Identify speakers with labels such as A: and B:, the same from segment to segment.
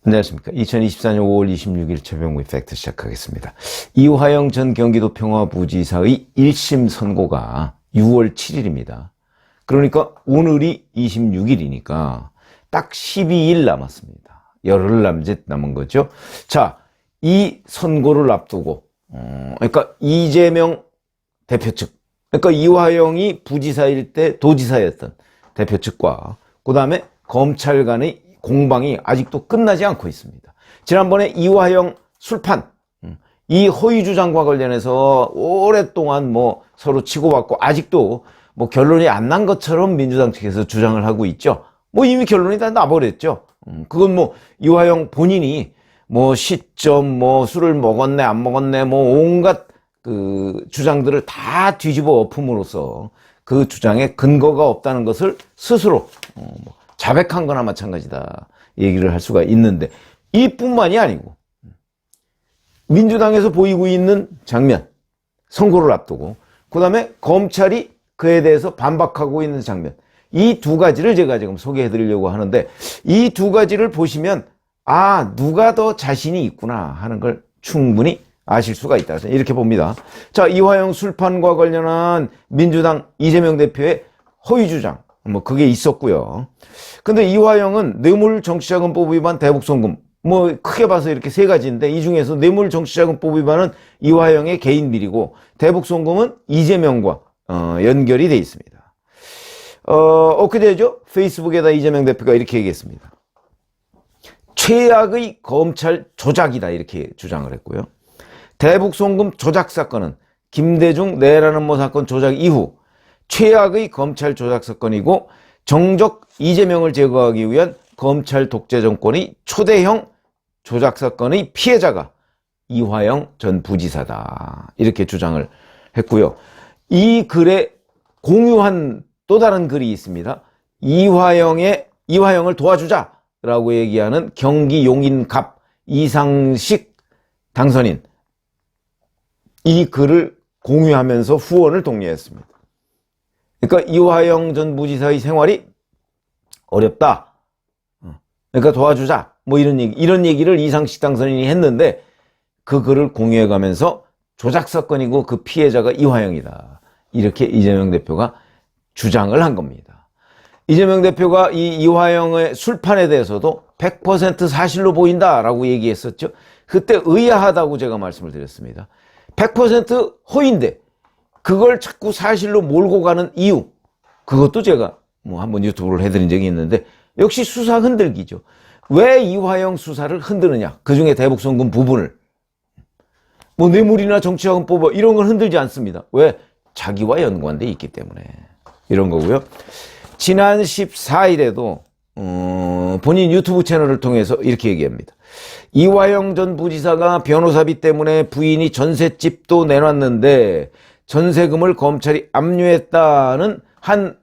A: 안녕하십니까. 2024년 5월 26일 최병우의 팩트 시작하겠습니다. 이화영 전 경기도 평화부지사의 1심 선고가 6월 7일입니다. 그러니까 오늘이 26일이니까 딱 12일 남았습니다. 열흘 남짓 남은 거죠. 자, 이 선고를 앞두고 그러니까 이재명 대표 측, 그러니까 이화영이 부지사일 때 도지사였던 대표 측과 그 다음에 검찰 간의 공방이 아직도 끝나지 않고 있습니다. 지난번에 이화영 술판, 이 허위 주장과 관련해서 오랫동안 서로 치고받고 아직도 결론이 안 난 것처럼 민주당 측에서 주장을 하고 있죠. 이미 결론이 다 나버렸죠. 그건 이화영 본인이 시점, 술을 먹었네, 안 먹었네, 온갖 그 주장들을 다 뒤집어 엎음으로써 그 주장에 근거가 없다는 것을 스스로 자백한 거나 마찬가지다 얘기를 할 수가 있는데, 이뿐만이 아니고 민주당에서 보이고 있는 장면, 선고를 앞두고 그 다음에 검찰이 그에 대해서 반박하고 있는 장면, 이 두 가지를 제가 지금 소개해 드리려고 하는데, 이 두 가지를 보시면 누가 더 자신이 있구나 하는 걸 충분히 아실 수가 있다, 이렇게 봅니다. 자, 이화영 술판과 관련한 민주당 이재명 대표의 허위 주장, 그게 있었고요. 근데 이화영은 뇌물정치자금법 위반, 대북송금, 크게 봐서 이렇게 세 가지인데, 이 중에서 뇌물정치자금법 위반은 이화영의 개인 비리고, 대북송금은 이재명과 연결이 돼 있습니다. 엊그제죠? 페이스북에다 이재명 대표가 이렇게 얘기했습니다. 최악의 검찰 조작이다, 이렇게 주장을 했고요. 대북송금 조작 사건은 김대중 내라는 사건 조작 이후 최악의 검찰 조작 사건이고, 정적 이재명을 제거하기 위한 검찰 독재 정권의 초대형 조작 사건의 피해자가 이화영 전 부지사다, 이렇게 주장을 했고요. 이 글에 공유한 또 다른 글이 있습니다. 이화영을 도와주자라고 얘기하는 경기 용인갑 이상식 당선인, 이 글을 공유하면서 후원을 독려했습니다. 그러니까 이화영 전 부지사의 생활이 어렵다, 그러니까 도와주자, 이런 얘기를 이상식 당선인이 했는데, 그 글을 공유해가면서 조작 사건이고 그 피해자가 이화영이다, 이렇게 이재명 대표가 주장을 한 겁니다. 이재명 대표가 이 이화영의 술판에 대해서도 100% 사실로 보인다라고 얘기했었죠. 그때 의아하다고 제가 말씀을 드렸습니다. 100% 허위인데 그걸 자꾸 사실로 몰고 가는 이유, 그것도 제가 한번 유튜브를 해드린 적이 있는데, 역시 수사 흔들기죠. 왜 이화영 수사를 흔드느냐, 그중에 대북송금 부분을 뇌물이나 정치자금법 이런 건 흔들지 않습니다. 왜? 자기와 연관돼 있기 때문에 이런 거고요. 지난 14일에도 본인 유튜브 채널을 통해서 이렇게 얘기합니다. 이화영 전 부지사가 변호사비 때문에 부인이 전셋집도 내놨는데 전세금을 검찰이 압류했다는 한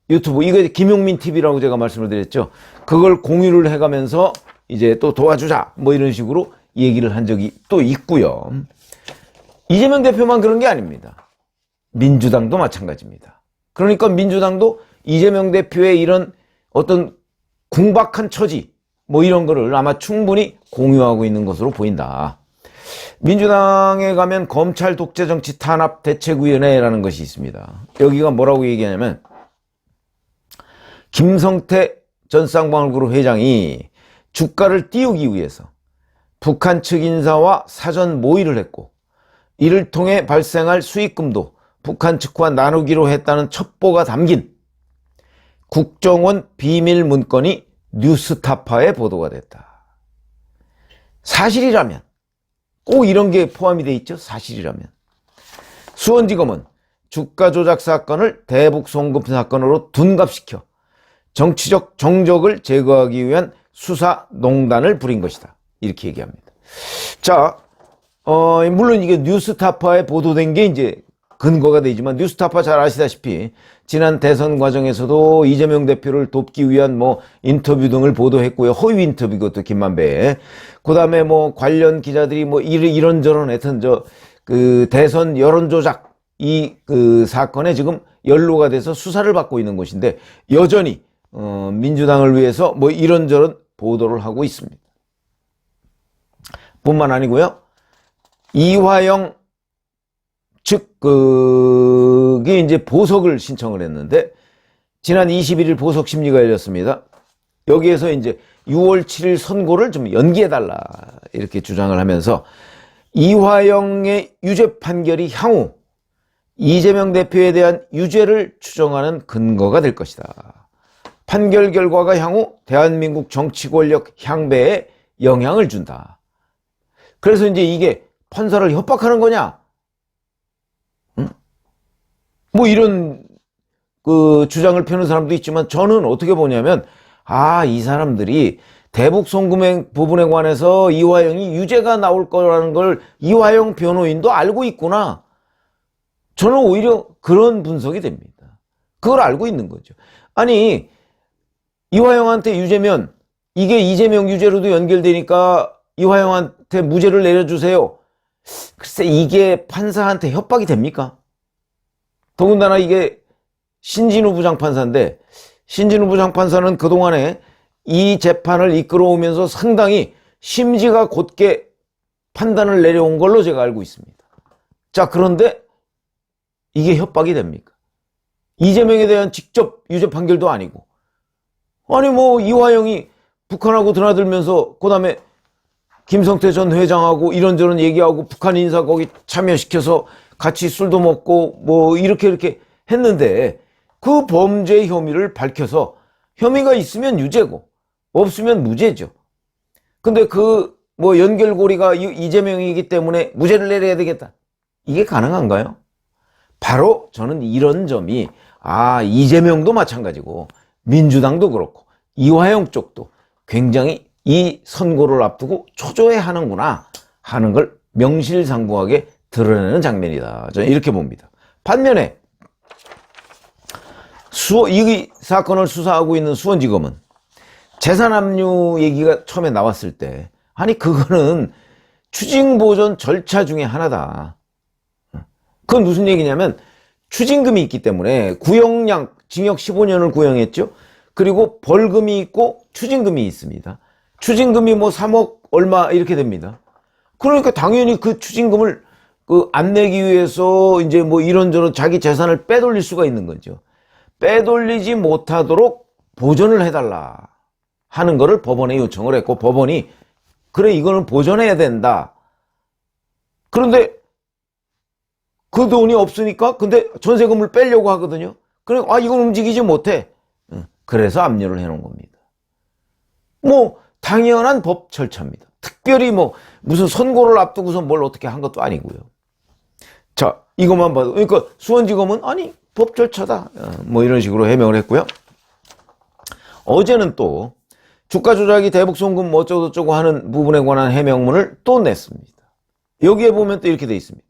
A: 유튜브, 이거 김용민 TV라고 제가 말씀을 드렸죠. 그걸 공유를 해가면서 이제 또 도와주자, 이런 식으로 얘기를 한 적이 또 있고요. 이재명 대표만 그런 게 아닙니다. 민주당도 마찬가지입니다. 그러니까 민주당도 이재명 대표의 이런 어떤 궁박한 처지, 이런 거를 아마 충분히 공유하고 있는 것으로 보인다. 민주당에 가면 검찰 독재 정치 탄압 대책위원회라는 것이 있습니다. 여기가 뭐라고 얘기하냐면, 김성태 전 쌍방울그룹 회장이 주가를 띄우기 위해서 북한 측 인사와 사전 모의를 했고, 이를 통해 발생할 수익금도 북한 측과 나누기로 했다는 첩보가 담긴 국정원 비밀 문건이 뉴스타파에 보도가 됐다. 사실이라면, 꼭 이런 게 포함이 돼 있죠. 사실이라면. 수원지검은 주가 조작 사건을 대북송금 사건으로 둔갑시켜 정치적 정적을 제거하기 위한 수사농단을 부린 것이다, 이렇게 얘기합니다. 자, 물론 이게 뉴스타파에 보도된 게 이제 근거가 되지만, 뉴스타파 잘 아시다시피 지난 대선 과정에서도 이재명 대표를 돕기 위한 인터뷰 등을 보도했고요. 허위 인터뷰, 그것도 김만배. 그 다음에 관련 기자들이 이런저런 하여튼 그 대선 여론조작 그 사건에 지금 연루가 돼서 수사를 받고 있는 곳인데, 여전히 민주당을 위해서 이런저런 보도를 하고 있습니다. 뿐만 아니고요. 이화영 측 그게 이제 보석을 신청을 했는데 지난 21일 보석 심리가 열렸습니다. 여기에서 이제 6월 7일 선고를 좀 연기해달라 이렇게 주장을 하면서 이화영의 유죄 판결이 향후 이재명 대표에 대한 유죄를 추정하는 근거가 될 것이다. 판결 결과가 향후 대한민국 정치 권력 향배에 영향을 준다. 그래서 이제 이게 판사를 협박하는 거냐? 응? 뭐 이런 그 주장을 펴는 사람도 있지만 저는 어떻게 보냐면 이 사람들이 대북 송금행 부분에 관해서 이화영이 유죄가 나올 거라는 걸 이화영 변호인도 알고 있구나. 저는 오히려 그런 분석이 됩니다. 그걸 알고 있는 거죠. 아니 이화영한테 유죄면 이게 이재명 유죄로도 연결되니까 이화영한테 무죄를 내려주세요. 글쎄 이게 판사한테 협박이 됩니까? 더군다나 이게 신진우 부장판사인데 신진우 부장판사는 그동안에 이 재판을 이끌어오면서 상당히 심지가 곧게 판단을 내려온 걸로 제가 알고 있습니다. 자, 그런데 이게 협박이 됩니까? 이재명에 대한 직접 유죄 판결도 아니고 아니 뭐 이화영이 북한하고 드나들면서 그 다음에 김성태 전 회장하고 이런저런 얘기하고 북한 인사 거기 참여시켜서 같이 술도 먹고 뭐 이렇게 했는데 그 범죄 혐의를 밝혀서 혐의가 있으면 유죄고 없으면 무죄죠. 근데 그 뭐 연결고리가 이재명이기 때문에 무죄를 내려야 되겠다. 이게 가능한가요? 바로 저는 이런 점이 이재명도 마찬가지고 민주당도 그렇고 이화영 쪽도 굉장히 이 선고를 앞두고 초조해하는구나 하는 걸 명실상부하게 드러내는 장면이다. 저는 이렇게 봅니다. 반면에 이 사건을 수사하고 있는 수원지검은 재산압류 얘기가 처음에 나왔을 때 아니 그거는 추징보전 절차 중에 하나다. 그건 무슨 얘기냐면 추징금이 있기 때문에 구형량 징역 15년을 구형했죠. 그리고 벌금이 있고 추징금이 있습니다. 추징금이 뭐 3억 얼마 이렇게 됩니다. 그러니까 당연히 그 추징금을 안 내기 위해서 이제 뭐 이런저런 자기 재산을 빼돌릴 수가 있는 거죠. 빼돌리지 못하도록 보전을 해달라 하는 거를 법원에 요청을 했고 법원이 그래 이거는 보전해야 된다. 그런데 그 돈이 없으니까 근데 전세금을 빼려고 하거든요. 그래 이건 움직이지 못해. 그래서 압류를 해놓은 겁니다. 뭐 당연한 법 절차입니다. 특별히 뭐 무슨 선고를 앞두고서 뭘 어떻게 한 것도 아니고요. 자 이것만 봐도 그러니까 수원지검은 아니 법 절차다 뭐 이런 식으로 해명을 했고요. 어제는 또 주가 조작이 대북 송금 뭐 어쩌고저쩌고 하는 부분에 관한 해명문을 또 냈습니다. 여기에 보면 또 이렇게 돼 있습니다.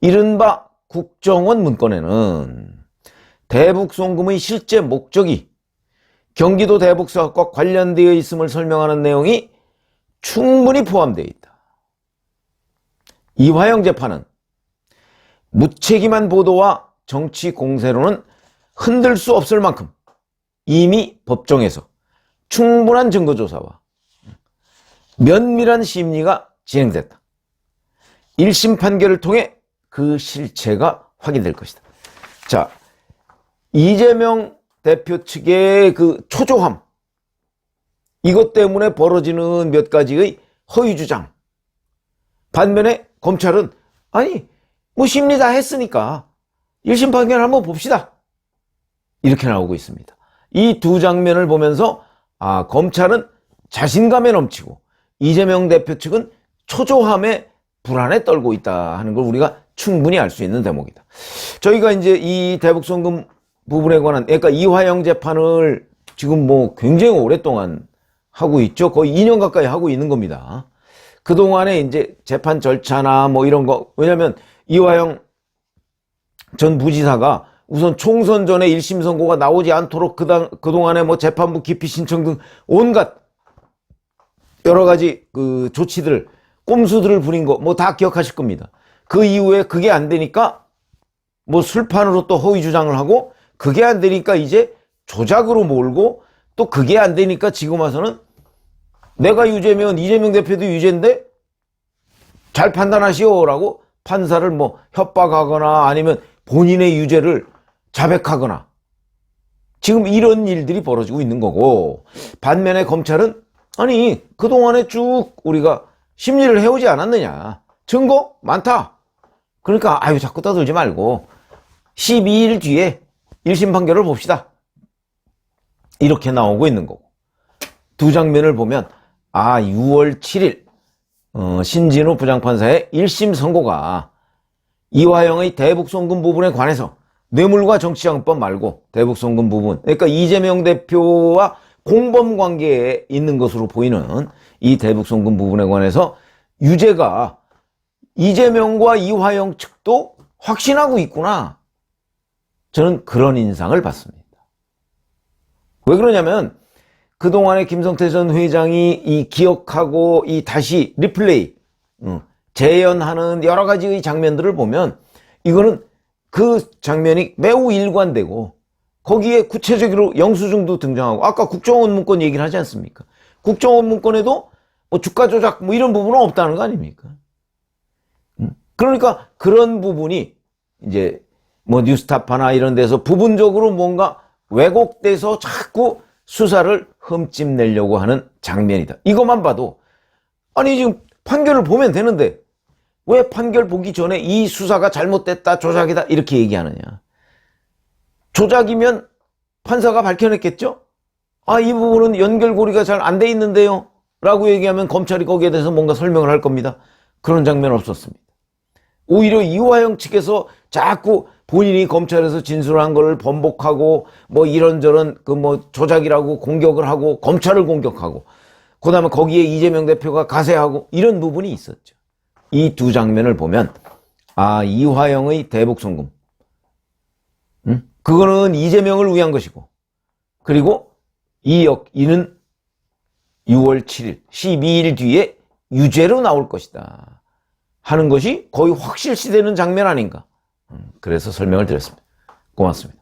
A: 이른바 국정원 문건에는 대북 송금의 실제 목적이 경기도 대북 사업과 관련되어 있음을 설명하는 내용이 충분히 포함되어 있다. 이화영 재판은 무책임한 보도와 정치 공세로는 흔들 수 없을 만큼 이미 법정에서 충분한 증거조사와 면밀한 심리가 진행됐다. 1심 판결을 통해 그 실체가 확인될 것이다. 자, 이재명 대표 측의 그 초조함, 이것 때문에 벌어지는 몇 가지의 허위 주장. 반면에 검찰은 아니 뭐 심리 다 했으니까 1심 판결 한번 봅시다. 이렇게 나오고 있습니다. 이 두 장면을 보면서 검찰은 자신감에 넘치고 이재명 대표 측은 초조함에 불안에 떨고 있다 하는 걸 우리가 충분히 알 수 있는 대목이다. 저희가 이제 이 대북송금 부분에 관한 그러니까 이화영 재판을 지금 뭐 굉장히 오랫동안 하고 있죠. 거의 2년 가까이 하고 있는 겁니다. 그동안에 이제 재판 절차나 뭐 이런 거 왜냐면 이화영 전 부지사가 우선 총선 전에 1심 선고가 나오지 않도록 그동안에 뭐 재판부 기피 신청 등 온갖 여러 가지 그 조치들, 꼼수들을 부린 거 뭐 다 기억하실 겁니다. 그 이후에 그게 안 되니까 뭐 술판으로 또 허위 주장을 하고 그게 안 되니까 이제 조작으로 몰고 또 그게 안 되니까 지금 와서는 내가 유죄면 이재명 대표도 유죄인데 잘 판단하시오라고 판사를 뭐 협박하거나 아니면 본인의 유죄를 자백하거나 지금 이런 일들이 벌어지고 있는 거고, 반면에 검찰은 아니 그동안에 쭉 우리가 심리를 해오지 않았느냐, 증거 많다, 그러니까 아유 자꾸 떠들지 말고 12일 뒤에 1심 판결을 봅시다, 이렇게 나오고 있는 거고. 두 장면을 보면 6월 7일 신진우 부장판사의 1심 선고가 이화영의 대북송금 부분에 관해서 뇌물과 정치자금법 말고 대북송금 부분, 그러니까 이재명 대표와 공범관계에 있는 것으로 보이는 이 대북송금 부분에 관해서 유죄가 이재명과 이화영 측도 확신하고 있구나, 저는 그런 인상을 받습니다. 왜 그러냐면 그동안에 김성태 전 회장이 이 기억하고 이 다시 리플레이 재현하는 여러 가지의 장면들을 보면 이거는 그 장면이 매우 일관되고 거기에 구체적으로 영수증도 등장하고, 아까 국정원 문건 얘기를 하지 않습니까? 국정원 문건에도 뭐 주가 조작 뭐 이런 부분은 없다는 거 아닙니까? 그러니까 그런 부분이 이제 뭐 뉴스타파나 이런 데서 부분적으로 뭔가 왜곡돼서 자꾸 수사를 흠집내려고 하는 장면이다. 이것만 봐도 아니 지금 판결을 보면 되는데 왜 판결 보기 전에 이 수사가 잘못됐다, 조작이다 이렇게 얘기하느냐. 조작이면 판사가 밝혀냈겠죠? 이 부분은 연결고리가 잘 안 돼 있는데요 라고 얘기하면 검찰이 거기에 대해서 뭔가 설명을 할 겁니다. 그런 장면 없었습니다. 오히려 이화영 측에서 자꾸 본인이 검찰에서 진술한 걸 번복하고 뭐 이런저런 그 뭐 조작이라고 공격을 하고 검찰을 공격하고, 그 다음에 거기에 이재명 대표가 가세하고 이런 부분이 있었죠. 이 두 장면을 보면 이화영의 대북송금 그거는 이재명을 위한 것이고, 그리고 이는 6월 7일 12일 뒤에 유죄로 나올 것이다 하는 것이 거의 확실시되는 장면 아닌가, 그래서 설명을 드렸습니다. 고맙습니다.